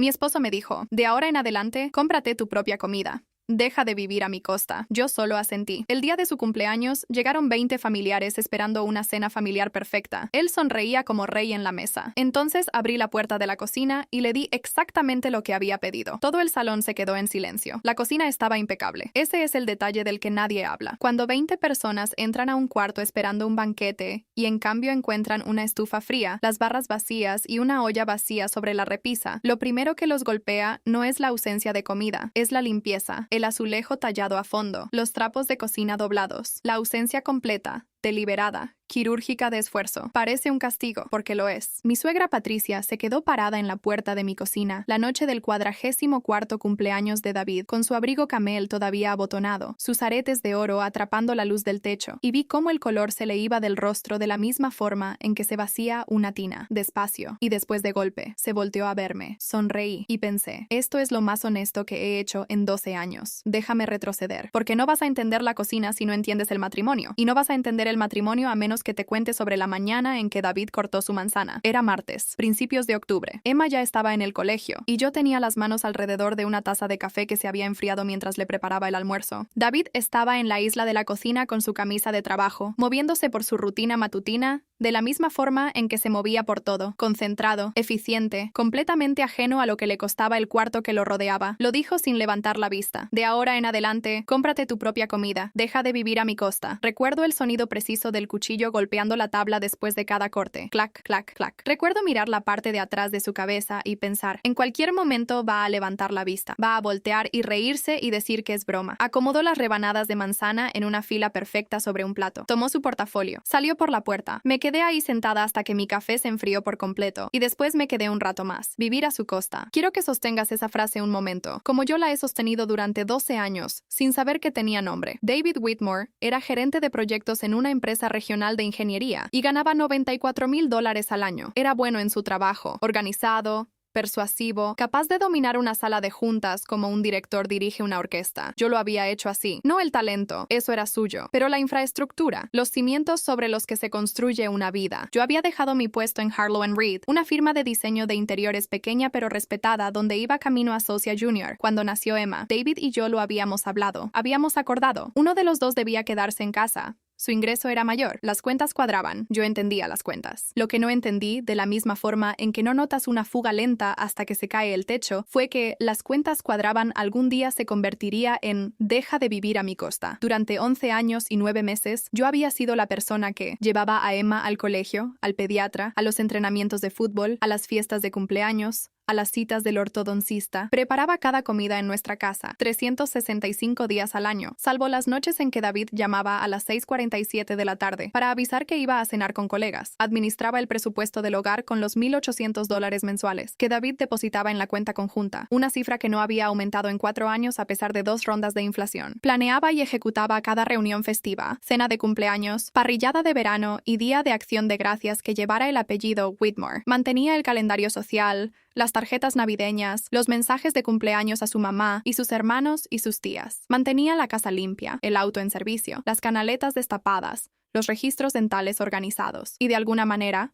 Mi esposo me dijo, de ahora en adelante, cómprate tu propia comida. Deja de vivir a mi costa. Yo solo asentí. El día de su cumpleaños, llegaron 20 familiares esperando una cena familiar perfecta. Él sonreía como rey en la mesa. Entonces abrí la puerta de la cocina y le di exactamente lo que había pedido. Todo el salón se quedó en silencio. La cocina estaba impecable. Ese es el detalle del que nadie habla. Cuando 20 personas entran a un cuarto esperando un banquete y en cambio encuentran una estufa fría, las barras vacías y una olla vacía sobre la repisa, lo primero que los golpea no es la ausencia de comida, es la limpieza, el azulejo tallado a fondo, los trapos de cocina doblados, la ausencia completa, deliberada, quirúrgica de esfuerzo. Parece un castigo, porque lo es. Mi suegra Patricia se quedó parada en la puerta de mi cocina la noche del 44º cumpleaños de David, con su abrigo camel todavía abotonado, sus aretes de oro atrapando la luz del techo, y vi cómo el color se le iba del rostro de la misma forma en que se vacía una tina, despacio, y después de golpe, se volteó a verme. Sonreí, y pensé, esto es lo más honesto que he hecho en 12 años. Déjame retroceder, porque no vas a entender la cocina si no entiendes el matrimonio, y no vas a entender el matrimonio a menos que te cuente sobre la mañana en que David cortó su manzana. Era martes, principios de octubre. Emma ya estaba en el colegio, y yo tenía las manos alrededor de una taza de café que se había enfriado mientras le preparaba el almuerzo. David estaba en la isla de la cocina con su camisa de trabajo, moviéndose por su rutina matutina, de la misma forma en que se movía por todo, concentrado, eficiente, completamente ajeno a lo que le costaba el cuarto que lo rodeaba. Lo dijo sin levantar la vista. De ahora en adelante, cómprate tu propia comida. Deja de vivir a mi costa. Recuerdo el sonido preciso del cuchillo golpeando la tabla después de cada corte. Clac, clac, clac. Recuerdo mirar la parte de atrás de su cabeza y pensar, en cualquier momento va a levantar la vista, va a voltear y reírse y decir que es broma. Acomodó las rebanadas de manzana en una fila perfecta sobre un plato. Tomó su portafolio. Salió por la puerta. Me quedé ahí sentada hasta que mi café se enfrió por completo, y después me quedé un rato más. Vivir a su costa. Quiero que sostengas esa frase un momento, como yo la he sostenido durante 12 años, sin saber que tenía nombre. David Whitmore era gerente de proyectos en una empresa regional de ingeniería y ganaba $94,000 al año. Era bueno en su trabajo, organizado, persuasivo, capaz de dominar una sala de juntas como un director dirige una orquesta. Yo lo había hecho así. No el talento, eso era suyo, pero la infraestructura, los cimientos sobre los que se construye una vida. Yo había dejado mi puesto en Harlow & Reed, una firma de diseño de interiores pequeña pero respetada donde iba camino a Socia Junior. Cuando nació Emma, David y yo lo habíamos hablado, habíamos acordado. Uno de los dos debía quedarse en casa. Su ingreso era mayor, las cuentas cuadraban, yo entendía las cuentas. Lo que no entendí, de la misma forma en que no notas una fuga lenta hasta que se cae el techo, fue que las cuentas cuadraban algún día se convertiría en deja de vivir a mi costa. Durante 11 años y 9 meses, yo había sido la persona que llevaba a Emma al colegio, al pediatra, a los entrenamientos de fútbol, a las fiestas de cumpleaños, a las citas del ortodoncista, preparaba cada comida en nuestra casa, 365 días al año, salvo las noches en que David llamaba a las 6:47 de la tarde para avisar que iba a cenar con colegas. Administraba el presupuesto del hogar con los $1,800 mensuales que David depositaba en la cuenta conjunta, una cifra que no había aumentado en 4 años a pesar de 2 rondas de inflación. Planeaba y ejecutaba cada reunión festiva, cena de cumpleaños, parrillada de verano y día de acción de gracias que llevara el apellido Whitmore. Mantenía el calendario social, las tarjetas navideñas, los mensajes de cumpleaños a su mamá y sus hermanos y sus tías. Mantenía la casa limpia, el auto en servicio, las canaletas destapadas, los registros dentales organizados. Y de alguna manera,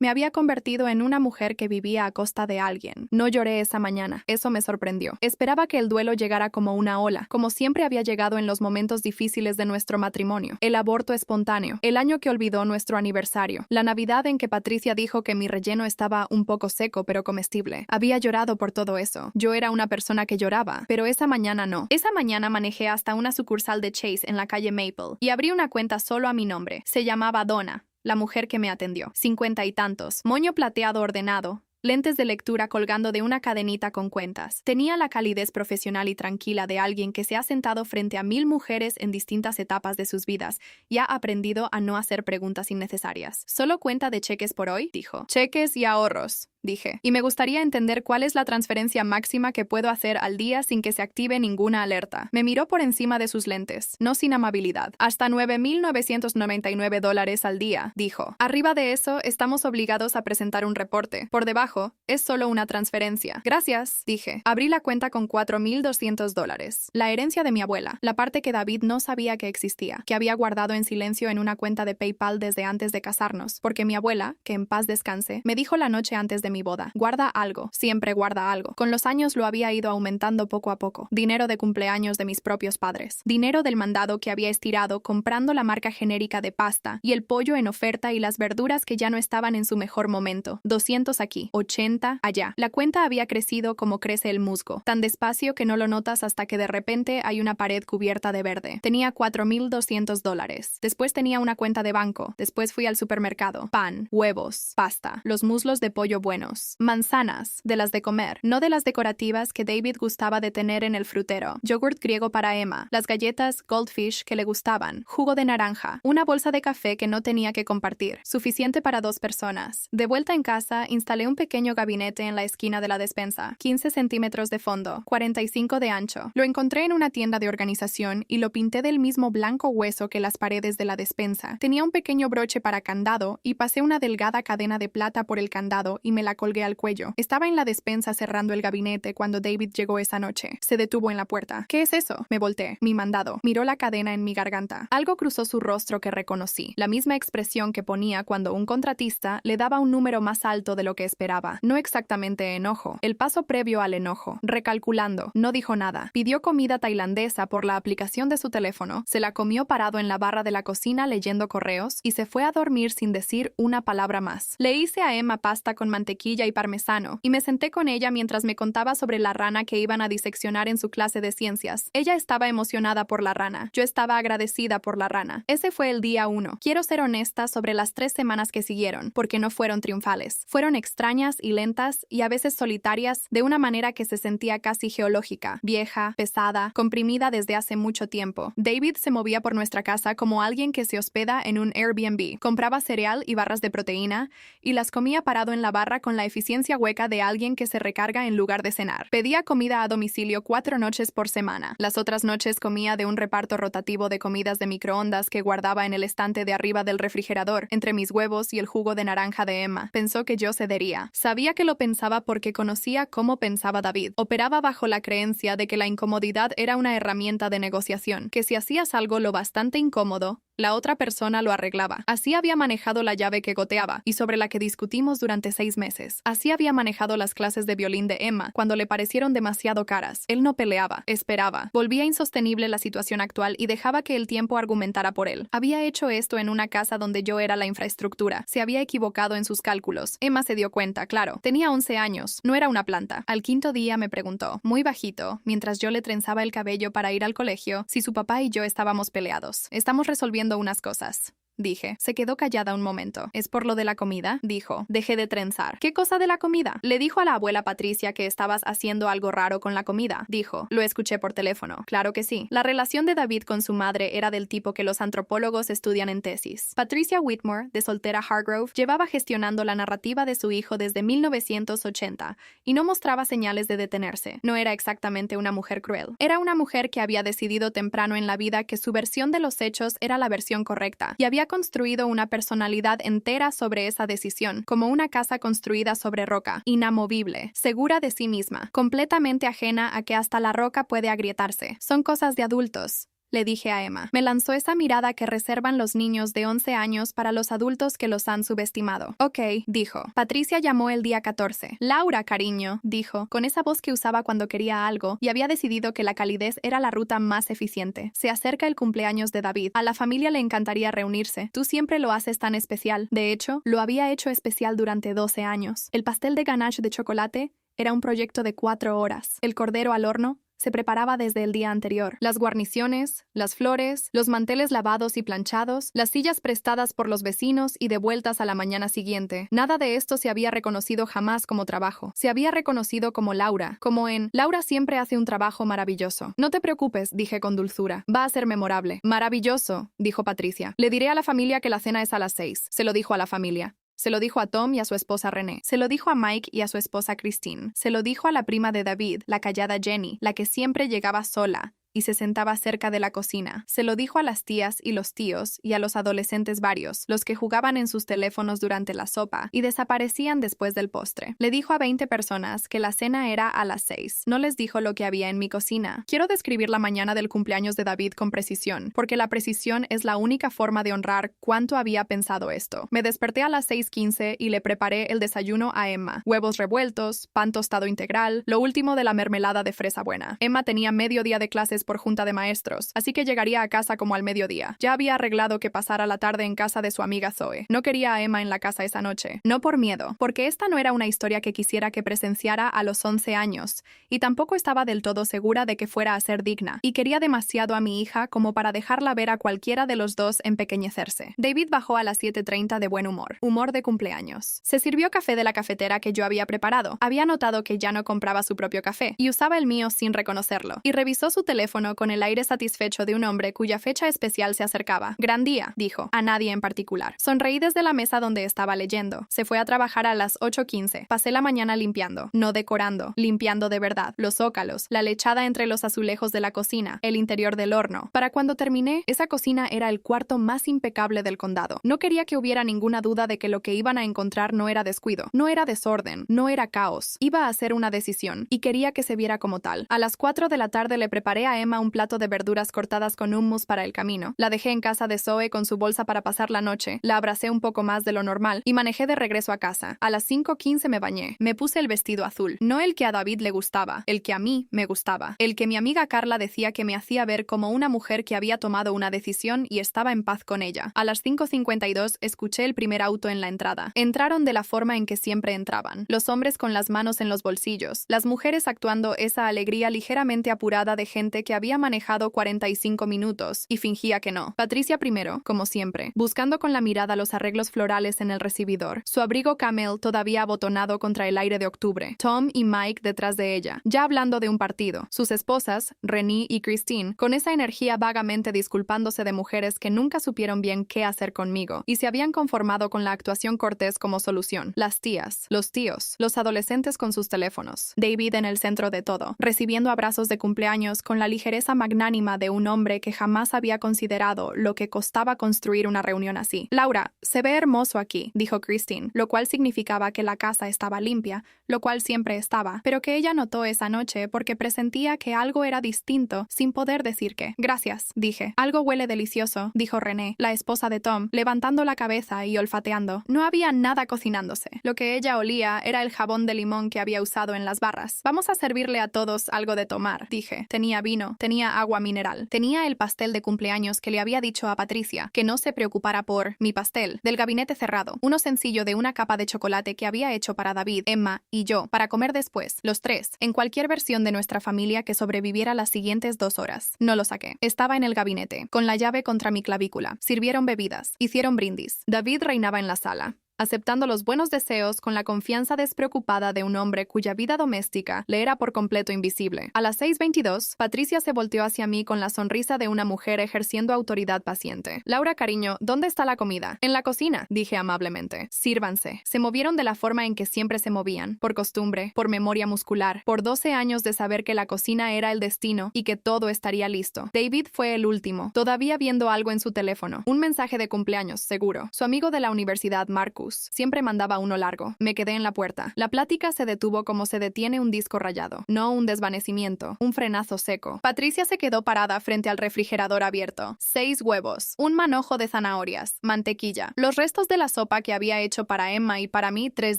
me había convertido en una mujer que vivía a costa de alguien. No lloré esa mañana. Eso me sorprendió. Esperaba que el duelo llegara como una ola, como siempre había llegado en los momentos difíciles de nuestro matrimonio. El aborto espontáneo, el año que olvidó nuestro aniversario, la Navidad en que Patricia dijo que mi relleno estaba un poco seco pero comestible. Había llorado por todo eso. Yo era una persona que lloraba, pero esa mañana no. Esa mañana manejé hasta una sucursal de Chase en la calle Maple y abrí una cuenta solo a mi nombre. Se llamaba Donna. La mujer que me atendió, 50 y tantos, moño plateado ordenado, lentes de lectura colgando de una cadenita con cuentas. Tenía la calidez profesional y tranquila de alguien que se ha sentado frente a 1000 mujeres en distintas etapas de sus vidas y ha aprendido a no hacer preguntas innecesarias. ¿Solo cuenta de cheques por hoy?, dijo. Cheques y ahorros, dije, y me gustaría entender cuál es la transferencia máxima que puedo hacer al día sin que se active ninguna alerta. Me miró por encima de sus lentes, no sin amabilidad. Hasta $9,999 al día, dijo. Arriba de eso, estamos obligados a presentar un reporte. Por debajo, es solo una transferencia. Gracias, dije. Abrí la cuenta con $4,200. La herencia de mi abuela, la parte que David no sabía que existía, que había guardado en silencio en una cuenta de PayPal desde antes de casarnos, porque mi abuela, que en paz descanse, me dijo la noche antes de mi mi boda. Guarda algo, siempre guarda algo. Con los años lo había ido aumentando poco a poco. Dinero de cumpleaños de mis propios padres. Dinero del mandado que había estirado comprando la marca genérica de pasta y el pollo en oferta y las verduras que ya no estaban en su mejor momento. 200 aquí, 80 allá. La cuenta había crecido como crece el musgo, tan despacio que no lo notas hasta que de repente hay una pared cubierta de verde. Tenía $4,200. Después tenía una cuenta de banco. Después fui al supermercado. Pan, huevos, pasta, los muslos de pollo buenos, manzanas, de las de comer, no de las decorativas que David gustaba de tener en el frutero, yogurt griego para Emma, las galletas Goldfish que le gustaban, jugo de naranja, una bolsa de café que no tenía que compartir, suficiente para 2 personas. De vuelta en casa, instalé un pequeño gabinete en la esquina de la despensa, 15 centímetros de fondo, 45 de ancho. Lo encontré en una tienda de organización y lo pinté del mismo blanco hueso que las paredes de la despensa. Tenía un pequeño broche para candado y pasé una delgada cadena de plata por el candado y me la colgué al cuello. Estaba en la despensa cerrando el gabinete cuando David llegó esa noche. Se detuvo en la puerta. ¿Qué es eso? Me volteé. Mi mandado. Miró la cadena en mi garganta. Algo cruzó su rostro que reconocí. La misma expresión que ponía cuando un contratista le daba un número más alto de lo que esperaba. No exactamente enojo. El paso previo al enojo. Recalculando. No dijo nada. Pidió comida tailandesa por la aplicación de su teléfono. Se la comió parado en la barra de la cocina leyendo correos y se fue a dormir sin decir una palabra más. Le hice a Emma pasta con mantequilla y parmesano y me senté con ella mientras me contaba sobre la rana que iban a diseccionar en su clase de ciencias. Ella estaba emocionada por la rana. Yo estaba agradecida por la rana. Ese fue el día 1. Quiero ser honesta sobre las 3 semanas que siguieron, porque no fueron triunfales. Fueron extrañas y lentas y a veces solitarias de una manera que se sentía casi geológica, vieja, pesada, comprimida desde hace mucho tiempo. David se movía por nuestra casa como alguien que se hospeda en un Airbnb. Compraba cereal y barras de proteína y las comía parado en la barra con la eficiencia hueca de alguien que se recarga en lugar de cenar. Pedía comida a domicilio 4 noches por semana. Las otras noches comía de un reparto rotativo de comidas de microondas que guardaba en el estante de arriba del refrigerador, entre mis huevos y el jugo de naranja de Emma. Pensó que yo cedería. Sabía que lo pensaba porque conocía cómo pensaba David. Operaba bajo la creencia de que la incomodidad era una herramienta de negociación, que si hacías algo lo bastante incómodo, la otra persona lo arreglaba. Así había manejado la llave que goteaba y sobre la que discutimos durante 6 meses. Así había manejado las clases de violín de Emma cuando le parecieron demasiado caras. Él no peleaba, esperaba. Volvía insostenible la situación actual y dejaba que el tiempo argumentara por él. Había hecho esto en una casa donde yo era la infraestructura. Se había equivocado en sus cálculos. Emma se dio cuenta, claro. Tenía 11 años. No era una planta. Al 5.º día me preguntó, muy bajito, mientras yo le trenzaba el cabello para ir al colegio, si su papá y yo estábamos peleados. Estamos resolviendo unas cosas. Dije. Se quedó callada un momento. ¿Es por lo de la comida? Dijo. Dejé de trenzar. ¿Qué cosa de la comida? Le dijo a la abuela Patricia que estabas haciendo algo raro con la comida. Dijo. Lo escuché por teléfono. Claro que sí. La relación de David con su madre era del tipo que los antropólogos estudian en tesis. Patricia Whitmore, de soltera Hargrove, llevaba gestionando la narrativa de su hijo desde 1980 y no mostraba señales de detenerse. No era exactamente una mujer cruel. Era una mujer que había decidido temprano en la vida que su versión de los hechos era la versión correcta y había construido una personalidad entera sobre esa decisión, como una casa construida sobre roca, inamovible, segura de sí misma, completamente ajena a que hasta la roca puede agrietarse. Son cosas de adultos, le dije a Emma. Me lanzó esa mirada que reservan los niños de 11 años para los adultos que los han subestimado. Ok, dijo. Patricia llamó el día 14. Laura, cariño, dijo, con esa voz que usaba cuando quería algo, y había decidido que la calidez era la ruta más eficiente. Se acerca el cumpleaños de David. A la familia le encantaría reunirse. Tú siempre lo haces tan especial. De hecho, lo había hecho especial durante 12 años. El pastel de ganache de chocolate era un proyecto de 4 horas. El cordero al horno se preparaba desde el día anterior. Las guarniciones, las flores, los manteles lavados y planchados, las sillas prestadas por los vecinos y devueltas a la mañana siguiente. Nada de esto se había reconocido jamás como trabajo. Se había reconocido como Laura, como en Laura siempre hace un trabajo maravilloso. No te preocupes, dije con dulzura. Va a ser memorable. Maravilloso, dijo Patricia. Le diré a la familia que la cena es a las 6. Se lo dijo a la familia. Se lo dijo a Tom y a su esposa René. Se lo dijo a Mike y a su esposa Christine. Se lo dijo a la prima de David, la callada Jenny, la que siempre llegaba sola y se sentaba cerca de la cocina. Se lo dijo a las tías y los tíos y a los adolescentes varios, los que jugaban en sus teléfonos durante la sopa y desaparecían después del postre. Le dijo a 20 personas que la cena era a las 6. No les dijo lo que había en mi cocina. Quiero describir la mañana del cumpleaños de David con precisión, porque la precisión es la única forma de honrar cuánto había pensado esto. Me desperté a las 6:15 y le preparé el desayuno a Emma. Huevos revueltos, pan tostado integral, lo último de la mermelada de fresa buena. Emma tenía medio día de clases por junta de maestros, así que llegaría a casa como al mediodía. Ya había arreglado que pasara la tarde en casa de su amiga Zoe. No quería a Emma en la casa esa noche. No por miedo, porque esta no era una historia que quisiera que presenciara a los 11 años, y tampoco estaba del todo segura de que fuera a ser digna, y quería demasiado a mi hija como para dejarla ver a cualquiera de los dos empequeñecerse. David bajó a las 7:30 de buen humor. Humor de cumpleaños. Se sirvió café de la cafetera que yo había preparado. Había notado que ya no compraba su propio café, y usaba el mío sin reconocerlo. Y revisó su teléfono con el aire satisfecho de un hombre cuya fecha especial se acercaba. Gran día, dijo, a nadie en particular. Sonreí desde la mesa donde estaba leyendo. Se fue a trabajar a las 8:15. Pasé la mañana limpiando, no decorando, limpiando de verdad, los zócalos, la lechada entre los azulejos de la cocina, el interior del horno. Para cuando terminé, esa cocina era el cuarto más impecable del condado. No quería que hubiera ninguna duda de que lo que iban a encontrar no era descuido, no era desorden, no era caos. Iba a ser una decisión, y quería que se viera como tal. A las 4 de la tarde le preparé a Emma un plato de verduras cortadas con hummus para el camino. La dejé en casa de Zoe con su bolsa para pasar la noche, la abracé un poco más de lo normal y manejé de regreso a casa. A las 5:15 me bañé. Me puse el vestido azul, no el que a David le gustaba, el que a mí me gustaba, el que mi amiga Carla decía que me hacía ver como una mujer que había tomado una decisión y estaba en paz con ella. A las 5:52 escuché el primer auto en la entrada. Entraron de la forma en que siempre entraban, los hombres con las manos en los bolsillos, las mujeres actuando esa alegría ligeramente apurada de gente que había manejado 45 minutos y fingía que no. Patricia primero, como siempre, buscando con la mirada los arreglos florales en el recibidor, su abrigo camel todavía abotonado contra el aire de octubre, Tom y Mike detrás de ella, ya hablando de un partido, sus esposas, Renee y Christine, con esa energía vagamente disculpándose de mujeres que nunca supieron bien qué hacer conmigo y se habían conformado con la actuación cortés como solución, las tías, los tíos, los adolescentes con sus teléfonos, David en el centro de todo, recibiendo abrazos de cumpleaños con la ligereza magnánima de un hombre que jamás había considerado lo que costaba construir una reunión así. Laura, se ve hermoso aquí, dijo Christine, lo cual significaba que la casa estaba limpia, lo cual siempre estaba, pero que ella notó esa noche porque presentía que algo era distinto sin poder decir qué. Gracias, dije. Algo huele delicioso, dijo Renee, la esposa de Tom, levantando la cabeza y olfateando. No había nada cocinándose. Lo que ella olía era el jabón de limón que había usado en las barras. Vamos a servirle a todos algo de tomar, dije. Tenía vino, tenía agua mineral, tenía el pastel de cumpleaños que le había dicho a Patricia, que no se preocupara por mi pastel, del gabinete cerrado, uno sencillo de una capa de chocolate que había hecho para David, Emma y yo, para comer después, los tres, en cualquier versión de nuestra familia que sobreviviera las siguientes 2 horas. No lo saqué. Estaba en el gabinete, con la llave contra mi clavícula. Sirvieron bebidas, hicieron brindis. David reinaba en la sala, aceptando los buenos deseos con la confianza despreocupada de un hombre cuya vida doméstica le era por completo invisible. A las 6:22, Patricia se volteó hacia mí con la sonrisa de una mujer ejerciendo autoridad paciente. Laura, cariño, ¿dónde está la comida? En la cocina, dije amablemente. Sírvanse. Se movieron de la forma en que siempre se movían, por costumbre, por memoria muscular, por 12 años de saber que la cocina era el destino y que todo estaría listo. David fue el último, todavía viendo algo en su teléfono. Un mensaje de cumpleaños, seguro. Su amigo de la universidad, Marcus, siempre mandaba uno largo. Me quedé en la puerta. La plática se detuvo como se detiene un disco rayado. No un desvanecimiento, un frenazo seco. Patricia se quedó parada frente al refrigerador abierto. 6 huevos, un manojo de zanahorias, mantequilla, los restos de la sopa que había hecho para Emma y para mí 3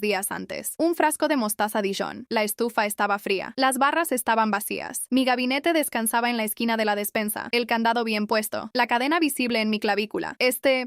días antes, un frasco de mostaza Dijon. La estufa estaba fría. Las barras estaban vacías. Mi gabinete descansaba en la esquina de la despensa, el candado bien puesto, la cadena visible en mi clavícula.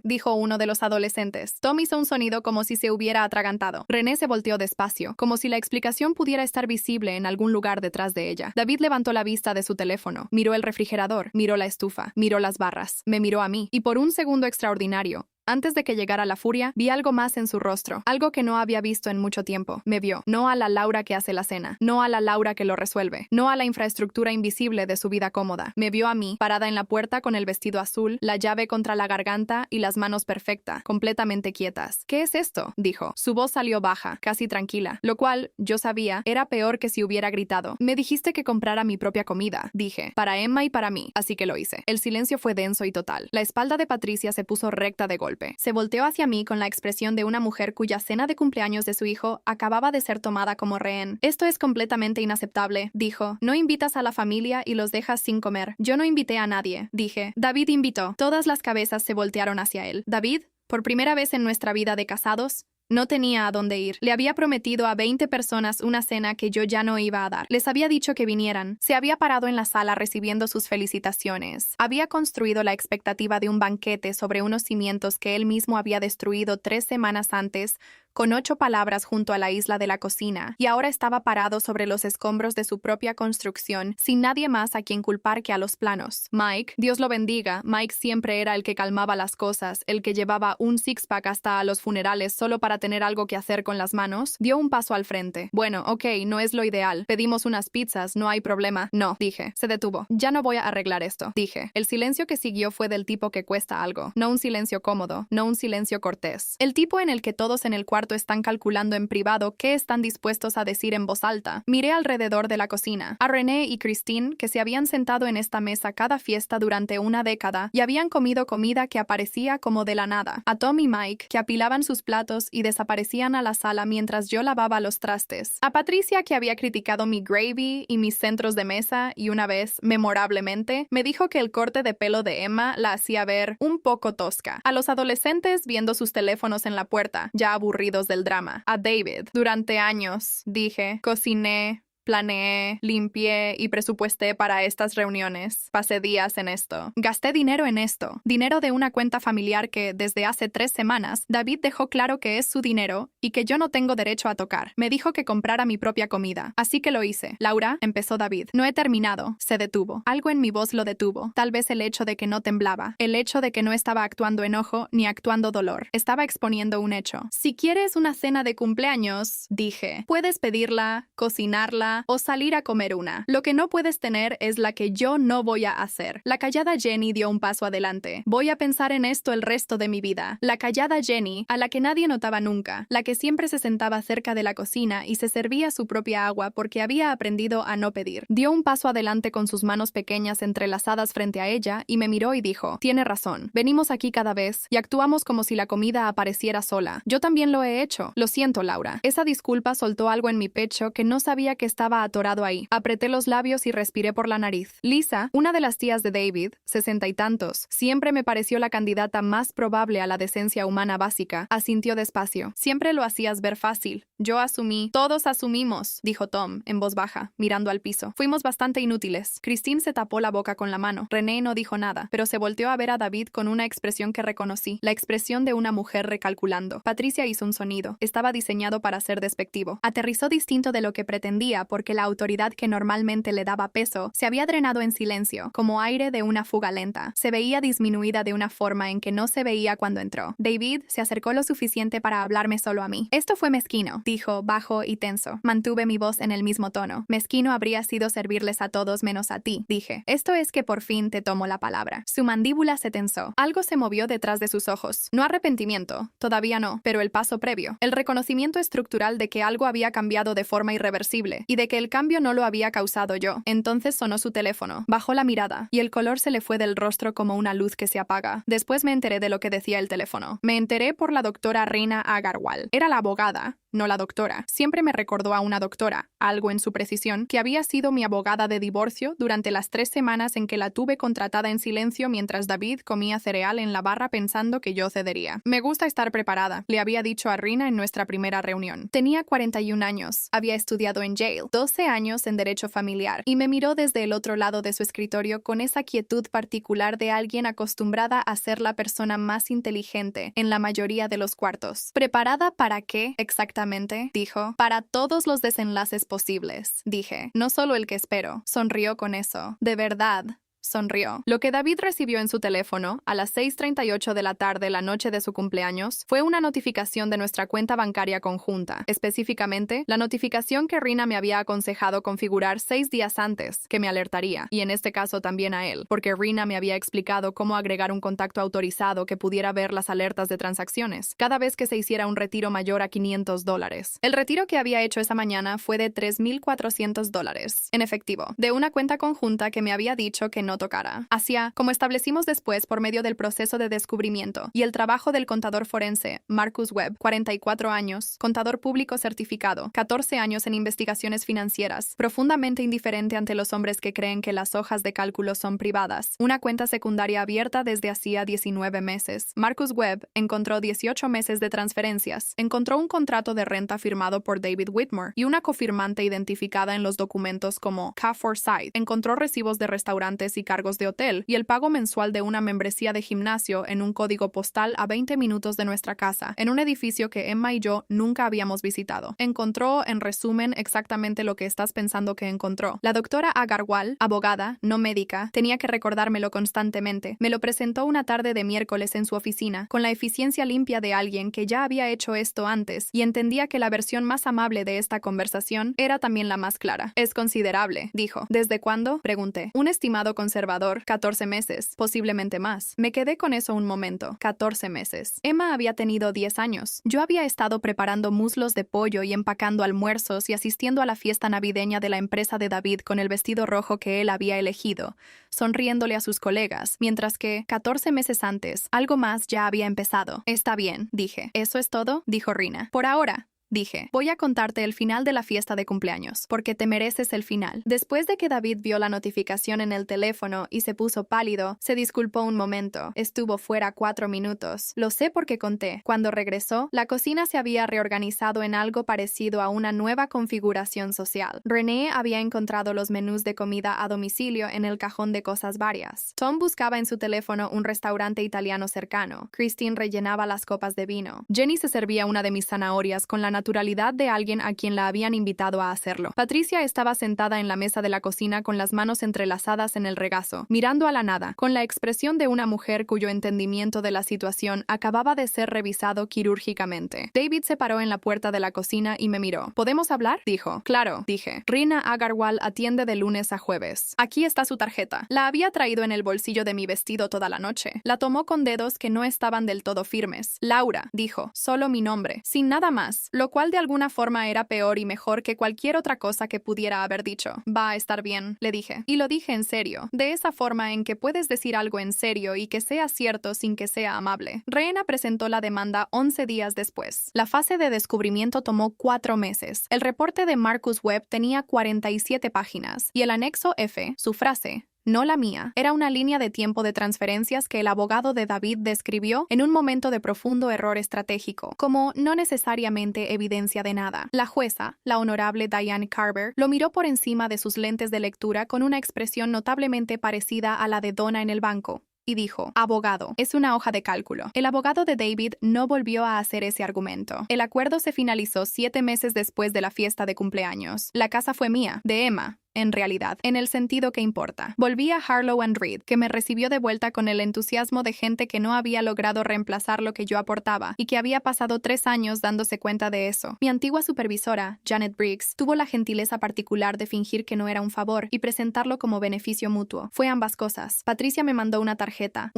Dijo uno de los adolescentes. Tom hizo un sonido como si se hubiera atragantado. René se volteó despacio, como si la explicación pudiera estar visible en algún lugar detrás de ella. David levantó la vista de su teléfono, miró el refrigerador, miró la estufa, miró las barras, me miró a mí, y por un segundo extraordinario, Antes de que llegara la furia, vi algo más en su rostro, algo que no había visto en mucho tiempo. Me vio, no a la Laura que hace la cena, no a la Laura que lo resuelve, no a la infraestructura invisible de su vida cómoda. Me vio a mí, parada en la puerta con el vestido azul, la llave contra la garganta y las manos perfecta, completamente quietas. ¿Qué es esto?, dijo. Su voz salió baja, casi tranquila, lo cual, yo sabía, era peor que si hubiera gritado. Me dijiste que comprara mi propia comida, dije, para Emma y para mí, así que lo hice. El silencio fue denso y total. La espalda de Patricia se puso recta de golpe. Se volteó hacia mí con la expresión de una mujer cuya cena de cumpleaños de su hijo acababa de ser tomada como rehén. Esto es completamente inaceptable, dijo. No invitas a la familia y los dejas sin comer. Yo no invité a nadie, dije. David invitó. Todas las cabezas se voltearon hacia él. David, por primera vez en nuestra vida de casados, no tenía a dónde ir. Le había prometido a 20 personas una cena que yo ya no iba a dar. Les había dicho que vinieran. Se había parado en la sala recibiendo sus felicitaciones. Había construido la expectativa de un banquete sobre unos cimientos que él mismo había destruido 3 semanas antes, con 8 palabras junto a la isla de la cocina, y ahora estaba parado sobre los escombros de su propia construcción, sin nadie más a quien culpar que a los planos. Mike, Dios lo bendiga, Mike siempre era el que calmaba las cosas, el que llevaba un six-pack hasta a los funerales solo para tener algo que hacer con las manos, dio un paso al frente. Bueno, ok, no es lo ideal. Pedimos unas pizzas, no hay problema. No, dije. Se detuvo. Ya no voy a arreglar esto, dije. El silencio que siguió fue del tipo que cuesta algo. No un silencio cómodo, no un silencio cortés. El tipo en el que todos en el cuarto están calculando en privado qué están dispuestos a decir en voz alta. Miré alrededor de la cocina. A René y Christine, que se habían sentado en esta mesa cada fiesta durante una década y habían comido comida que aparecía como de la nada. A Tom y Mike, que apilaban sus platos y desaparecían a la sala mientras yo lavaba los trastes. A Patricia, que había criticado mi gravy y mis centros de mesa y una vez, memorablemente, me dijo que el corte de pelo de Emma la hacía ver un poco tosca. A los adolescentes viendo sus teléfonos en la puerta, ya aburridos del drama. A David. Durante años, dije, cociné, planeé, limpié y presupuesté para estas reuniones. Pasé días en esto. Gasté dinero en esto. Dinero de una cuenta familiar que, desde hace 3 semanas, David dejó claro que es su dinero y que yo no tengo derecho a tocar. Me dijo que comprara mi propia comida. Así que lo hice. Laura, empezó David. No he terminado. Se detuvo. Algo en mi voz lo detuvo. Tal vez el hecho de que no temblaba. El hecho de que no estaba actuando enojo ni actuando dolor. Estaba exponiendo un hecho. Si quieres una cena de cumpleaños, dije, puedes pedirla, cocinarla, o salir a comer una. Lo que no puedes tener es la que yo no voy a hacer. La callada Jenny dio un paso adelante. Voy a pensar en esto el resto de mi vida. La callada Jenny, a la que nadie notaba nunca, la que siempre se sentaba cerca de la cocina y se servía su propia agua porque había aprendido a no pedir. Dio un paso adelante con sus manos pequeñas entrelazadas frente a ella y me miró y dijo, tiene razón. Venimos aquí cada vez y actuamos como si la comida apareciera sola. Yo también lo he hecho. Lo siento, Laura. Esa disculpa soltó algo en mi pecho que no sabía que estaba atorado ahí. Apreté los labios y respiré por la nariz. Lisa, una de las tías de David, 60 y tantos, siempre me pareció la candidata más probable a la decencia humana básica, asintió despacio. Siempre lo hacías ver fácil. Yo asumí. Todos asumimos, dijo Tom, en voz baja, mirando al piso. Fuimos bastante inútiles. Christine se tapó la boca con la mano. René no dijo nada, pero se volteó a ver a David con una expresión que reconocí. La expresión de una mujer recalculando. Patricia hizo un sonido. Estaba diseñado para ser despectivo. Aterrizó distinto de lo que pretendía porque la autoridad que normalmente le daba peso se había drenado en silencio, como aire de una fuga lenta. Se veía disminuida de una forma en que no se veía cuando entró. David se acercó lo suficiente para hablarme solo a mí. Esto fue mezquino, dijo, bajo y tenso. Mantuve mi voz en el mismo tono. Mezquino habría sido servirles a todos menos a ti, dije. Esto es que por fin te tomo la palabra. Su mandíbula se tensó. Algo se movió detrás de sus ojos. No arrepentimiento, todavía no, pero el paso previo. El reconocimiento estructural de que algo había cambiado de forma irreversible y de que el cambio no lo había causado yo. Entonces sonó su teléfono. Bajó la mirada y el color se le fue del rostro como una luz que se apaga. Después me enteré de lo que decía el teléfono. Me enteré por la doctora Reina Agarwal. Era la abogada, no la doctora. Siempre me recordó a una doctora, algo en su precisión, que había sido mi abogada de divorcio durante las 3 semanas en que la tuve contratada en silencio mientras David comía cereal en la barra pensando que yo cedería. Me gusta estar preparada, le había dicho a Rina en nuestra primera reunión. Tenía 41 años, había estudiado en Yale, 12 años en Derecho Familiar, y me miró desde el otro lado de su escritorio con esa quietud particular de alguien acostumbrada a ser la persona más inteligente en la mayoría de los cuartos. ¿Preparada para qué exactamente? Dijo. Para todos los desenlaces posibles, dije. No solo el que espero. Sonrió con eso. De verdad. sonrió. Lo que David recibió en su teléfono a las 6:38 de la tarde la noche de su cumpleaños fue una notificación de nuestra cuenta bancaria conjunta, específicamente la notificación que Rina me había aconsejado configurar 6 días antes, que me alertaría, y en este caso también a él, porque Rina me había explicado cómo agregar un contacto autorizado que pudiera ver las alertas de transacciones cada vez que se hiciera un retiro mayor a $500. El retiro que había hecho esa mañana fue de $3,400 en efectivo, de una cuenta conjunta que me había dicho que no tocara. Hacía, como establecimos después por medio del proceso de descubrimiento y el trabajo del contador forense Marcus Webb, 44 años, contador público certificado, 14 años en investigaciones financieras, profundamente indiferente ante los hombres que creen que las hojas de cálculo son privadas, una cuenta secundaria abierta desde hacía 19 meses. Marcus Webb encontró 18 meses de transferencias, encontró un contrato de renta firmado por David Whitmore y una cofirmante identificada en los documentos como K. Forsyth, encontró recibos de restaurantes y cargos de hotel y el pago mensual de una membresía de gimnasio en un código postal a 20 minutos de nuestra casa, en un edificio que Emma y yo nunca habíamos visitado. Encontró, en resumen, exactamente lo que estás pensando que encontró. La doctora Agarwal, abogada, no médica, tenía que recordármelo constantemente. Me lo presentó una tarde de miércoles en su oficina, con la eficiencia limpia de alguien que ya había hecho esto antes y entendía que la versión más amable de esta conversación era también la más clara. Es considerable, dijo. ¿Desde cuándo? Pregunté. Un estimado conservador, 14 meses, posiblemente más. Me quedé con eso un momento. 14 meses. Emma había tenido 10 años. Yo había estado preparando muslos de pollo y empacando almuerzos y asistiendo a la fiesta navideña de la empresa de David con el vestido rojo que él había elegido, sonriéndole a sus colegas, mientras que, 14 meses antes, algo más ya había empezado. Está bien, dije. ¿Eso es todo? Dijo Rina. Por ahora. Dije, voy a contarte el final de la fiesta de cumpleaños, porque te mereces el final. Después de que David vio la notificación en el teléfono y se puso pálido, se disculpó un momento. Estuvo fuera 4 minutos. Lo sé porque conté. Cuando regresó, la cocina se había reorganizado en algo parecido a una nueva configuración social. René había encontrado los menús de comida a domicilio en el cajón de cosas varias. Tom buscaba en su teléfono un restaurante italiano cercano. Christine rellenaba las copas de vino. Jenny se servía una de mis zanahorias con la naturalidad de alguien a quien la habían invitado a hacerlo. Patricia estaba sentada en la mesa de la cocina con las manos entrelazadas en el regazo, mirando a la nada, con la expresión de una mujer cuyo entendimiento de la situación acababa de ser revisado quirúrgicamente. David se paró en la puerta de la cocina y me miró. ¿Podemos hablar? Dijo. Claro, dije. Rina Agarwal atiende de lunes a jueves. Aquí está su tarjeta. La había traído en el bolsillo de mi vestido toda la noche. La tomó con dedos que no estaban del todo firmes. Laura, dijo. Solo mi nombre. Sin nada más. Lo cual de alguna forma era peor y mejor que cualquier otra cosa que pudiera haber dicho. Va a estar bien, le dije. Y lo dije en serio, de esa forma en que puedes decir algo en serio y que sea cierto sin que sea amable. Rehena presentó la demanda 11 días después. La fase de descubrimiento tomó 4 meses. El reporte de Marcus Webb tenía 47 páginas y el anexo F, su frase, no la mía, era una línea de tiempo de transferencias que el abogado de David describió en un momento de profundo error estratégico, como no necesariamente evidencia de nada. La jueza, la honorable Diane Carver, lo miró por encima de sus lentes de lectura con una expresión notablemente parecida a la de Donna en el banco. Y dijo, abogado, es una hoja de cálculo. El abogado de David no volvió a hacer ese argumento. El acuerdo se finalizó 7 meses después de la fiesta de cumpleaños. La casa fue mía, de Emma. En realidad, en el sentido que importa. Volví a Harlow and Reed, que me recibió de vuelta con el entusiasmo de gente que no había logrado reemplazar lo que yo aportaba y que había pasado 3 años dándose cuenta de eso. Mi antigua supervisora, Janet Briggs, tuvo la gentileza particular de fingir que no era un favor y presentarlo como beneficio mutuo. Fue ambas cosas. Patricia me mandó una tarjeta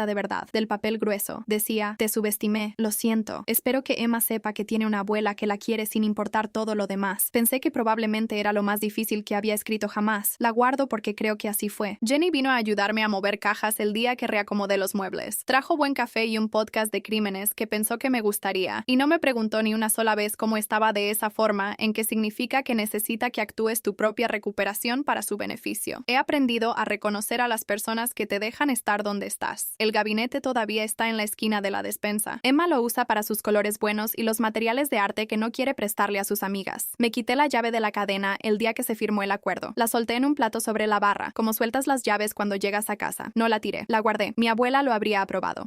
de verdad, del papel grueso. Decía, te subestimé, lo siento. Espero que Emma sepa que tiene una abuela que la quiere sin importar todo lo demás. Pensé que probablemente era lo más difícil que había escrito jamás. La guardo porque creo que así fue. Jenny vino a ayudarme a mover cajas el día que reacomodé los muebles. Trajo buen café y un podcast de crímenes que pensó que me gustaría, y no me preguntó ni una sola vez cómo estaba de esa forma, en que significa que necesita que actúes tu propia recuperación para su beneficio. He aprendido a reconocer a las personas que te dejan estar donde estás. El gabinete todavía está en la esquina de la despensa. Emma lo usa para sus colores buenos y los materiales de arte que no quiere prestarle a sus amigas. Me quité la llave de la cadena el día que se firmó el acuerdo. La solté en un plato sobre la barra, como sueltas las llaves cuando llegas a casa. No la tiré, la guardé. Mi abuela lo habría aprobado.